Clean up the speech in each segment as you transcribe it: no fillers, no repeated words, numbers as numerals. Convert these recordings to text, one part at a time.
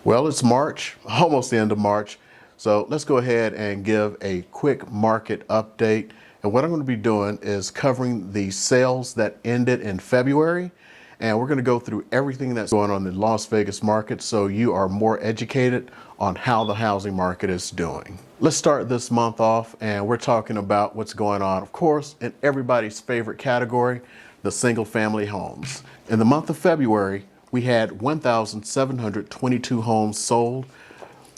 Well, it's March, almost the end of March. So let's go ahead and give a quick market update. And what I'm going to be doing is covering the sales that ended in February. And we're going to go through everything that's going on in the Las Vegas market so you are more educated on how the housing market is doing. Let's start this month off, and we're talking about what's going on, of course, in everybody's favorite category, the single family homes. In the month of February, we had 1,722 homes sold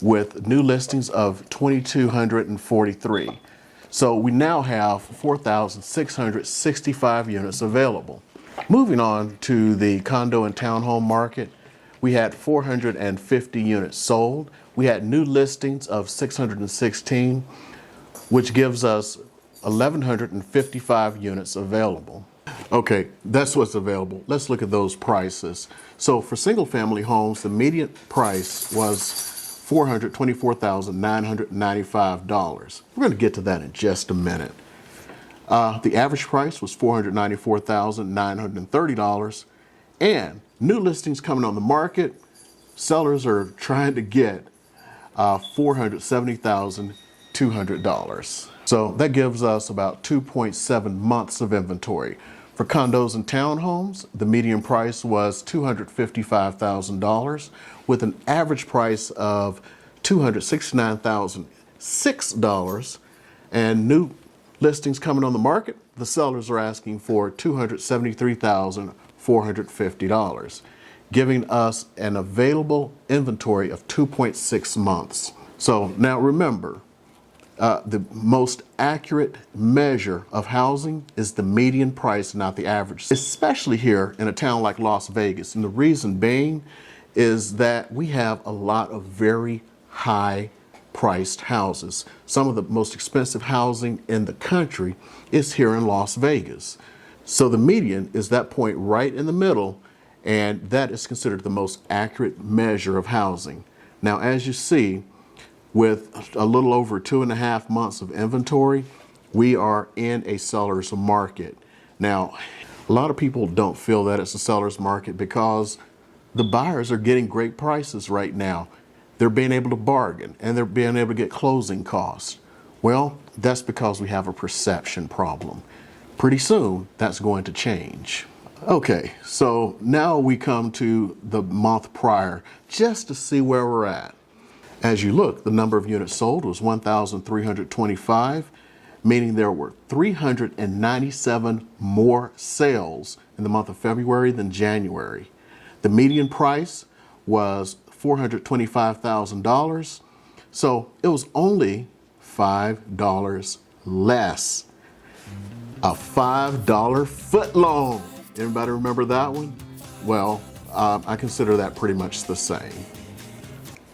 with new listings of 2,243. So we now have 4,665 units available. Moving on to the condo and townhome market, we had 450 units sold. We had new listings of 616, which gives us 1,155 units available. Okay, that's what's available. Let's look at those prices. So for single family homes, the median price was $424,995. We're going to get to that in just a minute. The average price was $494,930, and new listings coming on the market, sellers are trying to get $470,200. So that gives us about 2.7 months of inventory. For condos and townhomes, the median price was $255,000 with an average price of $269,006, and new listings coming on the market, the sellers are asking for $273,450, giving us an available inventory of 2.6 months. So now remember, the most accurate measure of housing is the median price, not the average, especially here in a town like Las Vegas. And the reason being is that we have a lot of very high priced houses. Some of the most expensive housing in the country is here in Las Vegas. So the median is that point right in the middle, and that is considered the most accurate measure of housing. Now, as you see, with a little over 2.5 months of inventory, we are in a seller's market. Now, a lot of people don't feel that it's a seller's market because the buyers are getting great prices right now. They're being able to bargain, and they're being able to get closing costs. Well, that's because we have a perception problem. Pretty soon, that's going to change. Okay, so now we come to the month prior, just to see where we're at. As you look, the number of units sold was 1,325, meaning there were 397 more sales in the month of February than January. The median price was $425,000, so it was only $5 less. A $5 foot long. Anybody remember that one? Well, I consider that pretty much the same.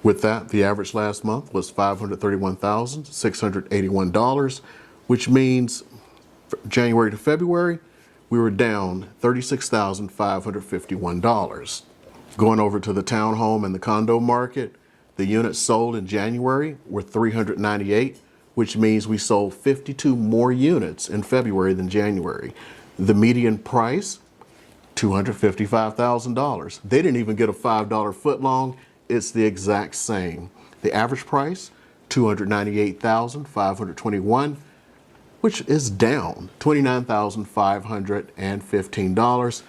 With that, the average last month was $531,681, which means January to February, we were down $36,551. Going over to the townhome and the condo market, the units sold in January were 398, which means we sold 52 more units in February than January. The median price, $255,000. They didn't even get a $5 foot long. It's the exact same. The average price, $298,521, which is down $29,515.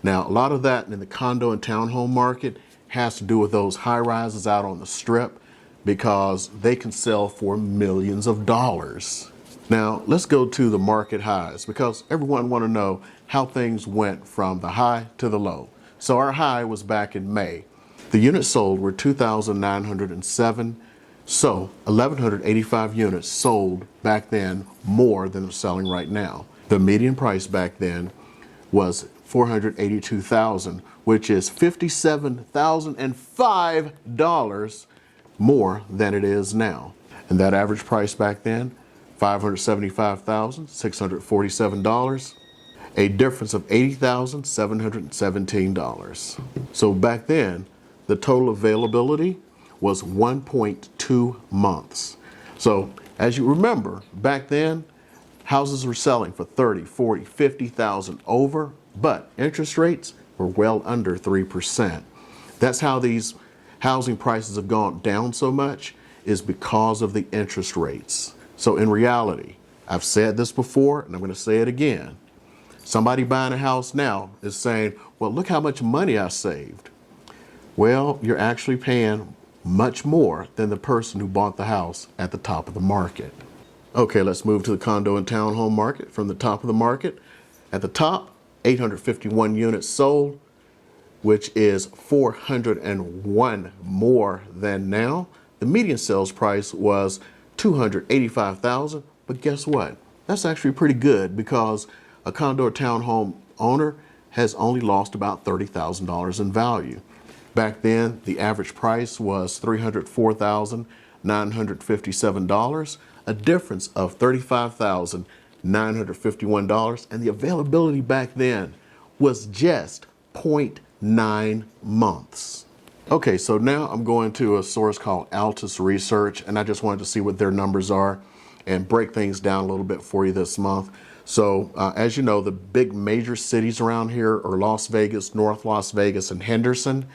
Now, a lot of that in the condo and townhome market has to do with those high rises out on the strip because they can sell for millions of dollars. Now, let's go to the market highs because everyone wants to know how things went from the high to the low. So our high was back in May. The units sold were 2,907, so 1,185 units sold back then, more than they're selling right now. The median price back then was $482,000, which is $57,005 more than it is now. And that average price back then, $575,647, a difference of $80,717. So back then, the total availability was 1.2 months. So as you remember, back then, houses were selling for 30, 40, 50,000 over, but interest rates were well under 3%. That's how these housing prices have gone down so much is because of the interest rates. So in reality, I've said this before and I'm going to say it again. Somebody buying a house now is saying, well, look how much money I saved. Well, you're actually paying much more than the person who bought the house at the top of the market. Okay, let's move to the condo and townhome market. From the top of the market, at the top, 851 units sold, which is 401 more than now. The median sales price was $285,000, but guess what? That's actually pretty good because a condo or townhome owner has only lost about $30,000 in value. Back then, the average price was $304,957, a difference of $35,951, and the availability back then was just 0.9 months. Okay, so now I'm going to a source called Altus Research, and I just wanted to see what their numbers are and break things down a little bit for you this month. So as you know, the big major cities around here are Las Vegas, North Las Vegas, and Henderson.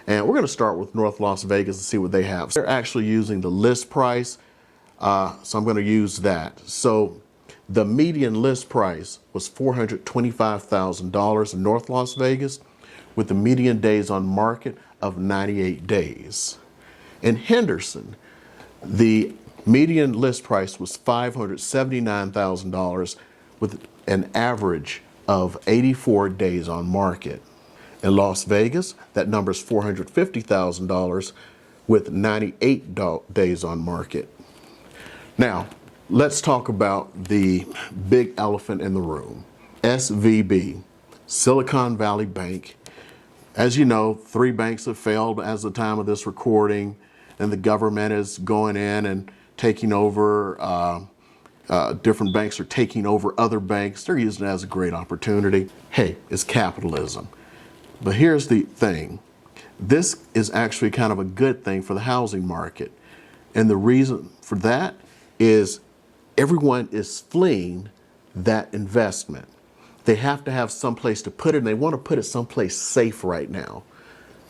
And we're going to start with North Las Vegas and see what they have. They're actually using the list price, so I'm going to use that. So the median list price was $425,000 in North Las Vegas, with the median days on market of 98 days. In Henderson, the median list price was $579,000 with an average of 84 days on market. In Las Vegas, that number is $450,000 with 98 days on market. Now, let's talk about the big elephant in the room, SVB, Silicon Valley Bank. As you know, 3 banks have failed as of the time of this recording, and the government is going in and taking over, different banks are taking over other banks. They're using it as a great opportunity. Hey, it's capitalism. But here's the thing. This is actually kind of a good thing for the housing market. And the reason for that is everyone is fleeing that investment. They have to have some place to put it, and they want to put it someplace safe right now.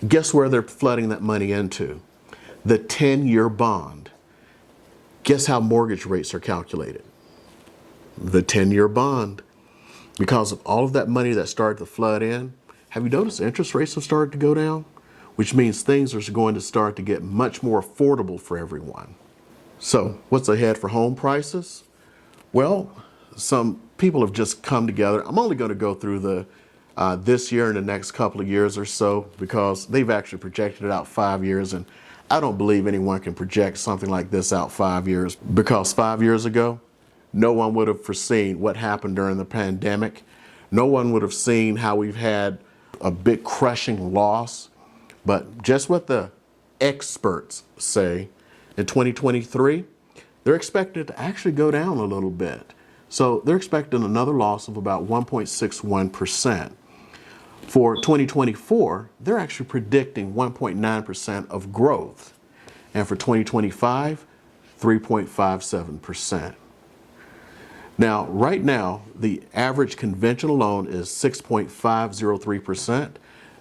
Guess where they're flooding that money into? The 10-year bond. Guess how mortgage rates are calculated? The 10-year bond. Because of all of that money that started to flood in, have you noticed interest rates have started to go down? Which means things are going to start to get much more affordable for everyone. So what's ahead for home prices? Well, some people have just come together. I'm only going to go through the this year and the next couple of years or so because they've actually projected it out 5 years, and I don't believe anyone can project something like this out 5 years because 5 years ago, no one would have foreseen what happened during the pandemic. No one would have seen how we've had a big crushing loss. But just what the experts say, in 2023, they're expected to actually go down a little bit. So they're expecting another loss of about 1.61%. For 2024, they're actually predicting 1.9% of growth. And for 2025, 3.57%. Now, right now, the average conventional loan is 6.503%.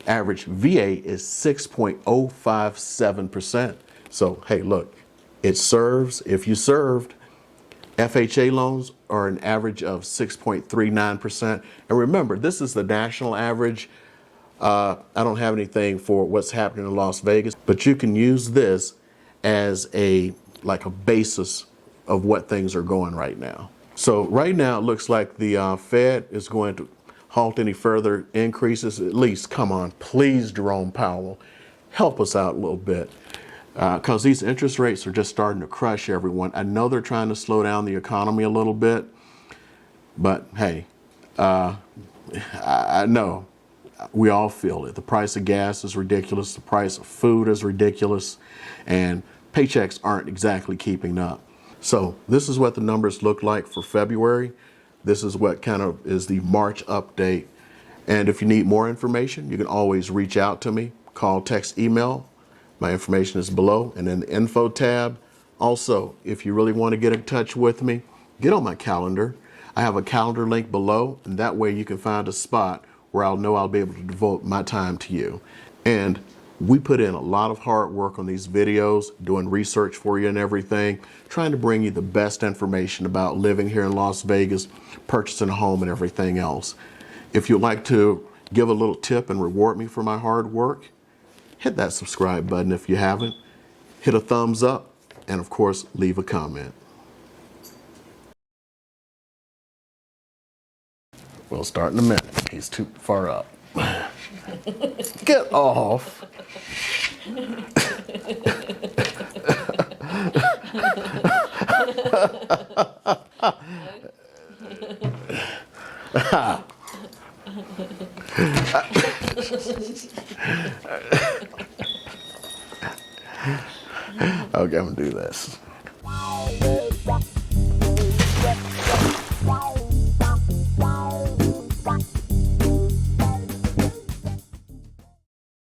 Average VA is 6.057%. So, hey, look, it serves. If you served, FHA loans are an average of 6.39%. And remember, this is the national average. I don't have anything for what's happening in Las Vegas, but you can use this as a basis of what things are going right now. So right now it looks like the Fed is going to halt any further increases. At least, come on, please, Jerome Powell, help us out a little bit. Because these interest rates are just starting to crush everyone. I know they're trying to slow down the economy a little bit, but hey, I know we all feel it. The price of gas is ridiculous. The price of food is ridiculous, and paychecks aren't exactly keeping up. So this is what the numbers look like for February. This is what kind of is the March update. And if you need more information, you can always reach out to me, call, text, email. My information is below and in the info tab. Also, if you really want to get in touch with me, get on my calendar. I have a calendar link below, and that way you can find a spot where I'll know I'll be able to devote my time to you. And We put in a lot of hard work on these videos, doing research for you and everything, trying to bring you the best information about living here in Las Vegas, purchasing a home and everything else. If you'd like to give a little tip and reward me for my hard work, hit that subscribe button if you haven't, hit a thumbs up, and of course, leave a comment. We'll start in a minute. He's too far up. Get off. Okay, I'm gonna do this.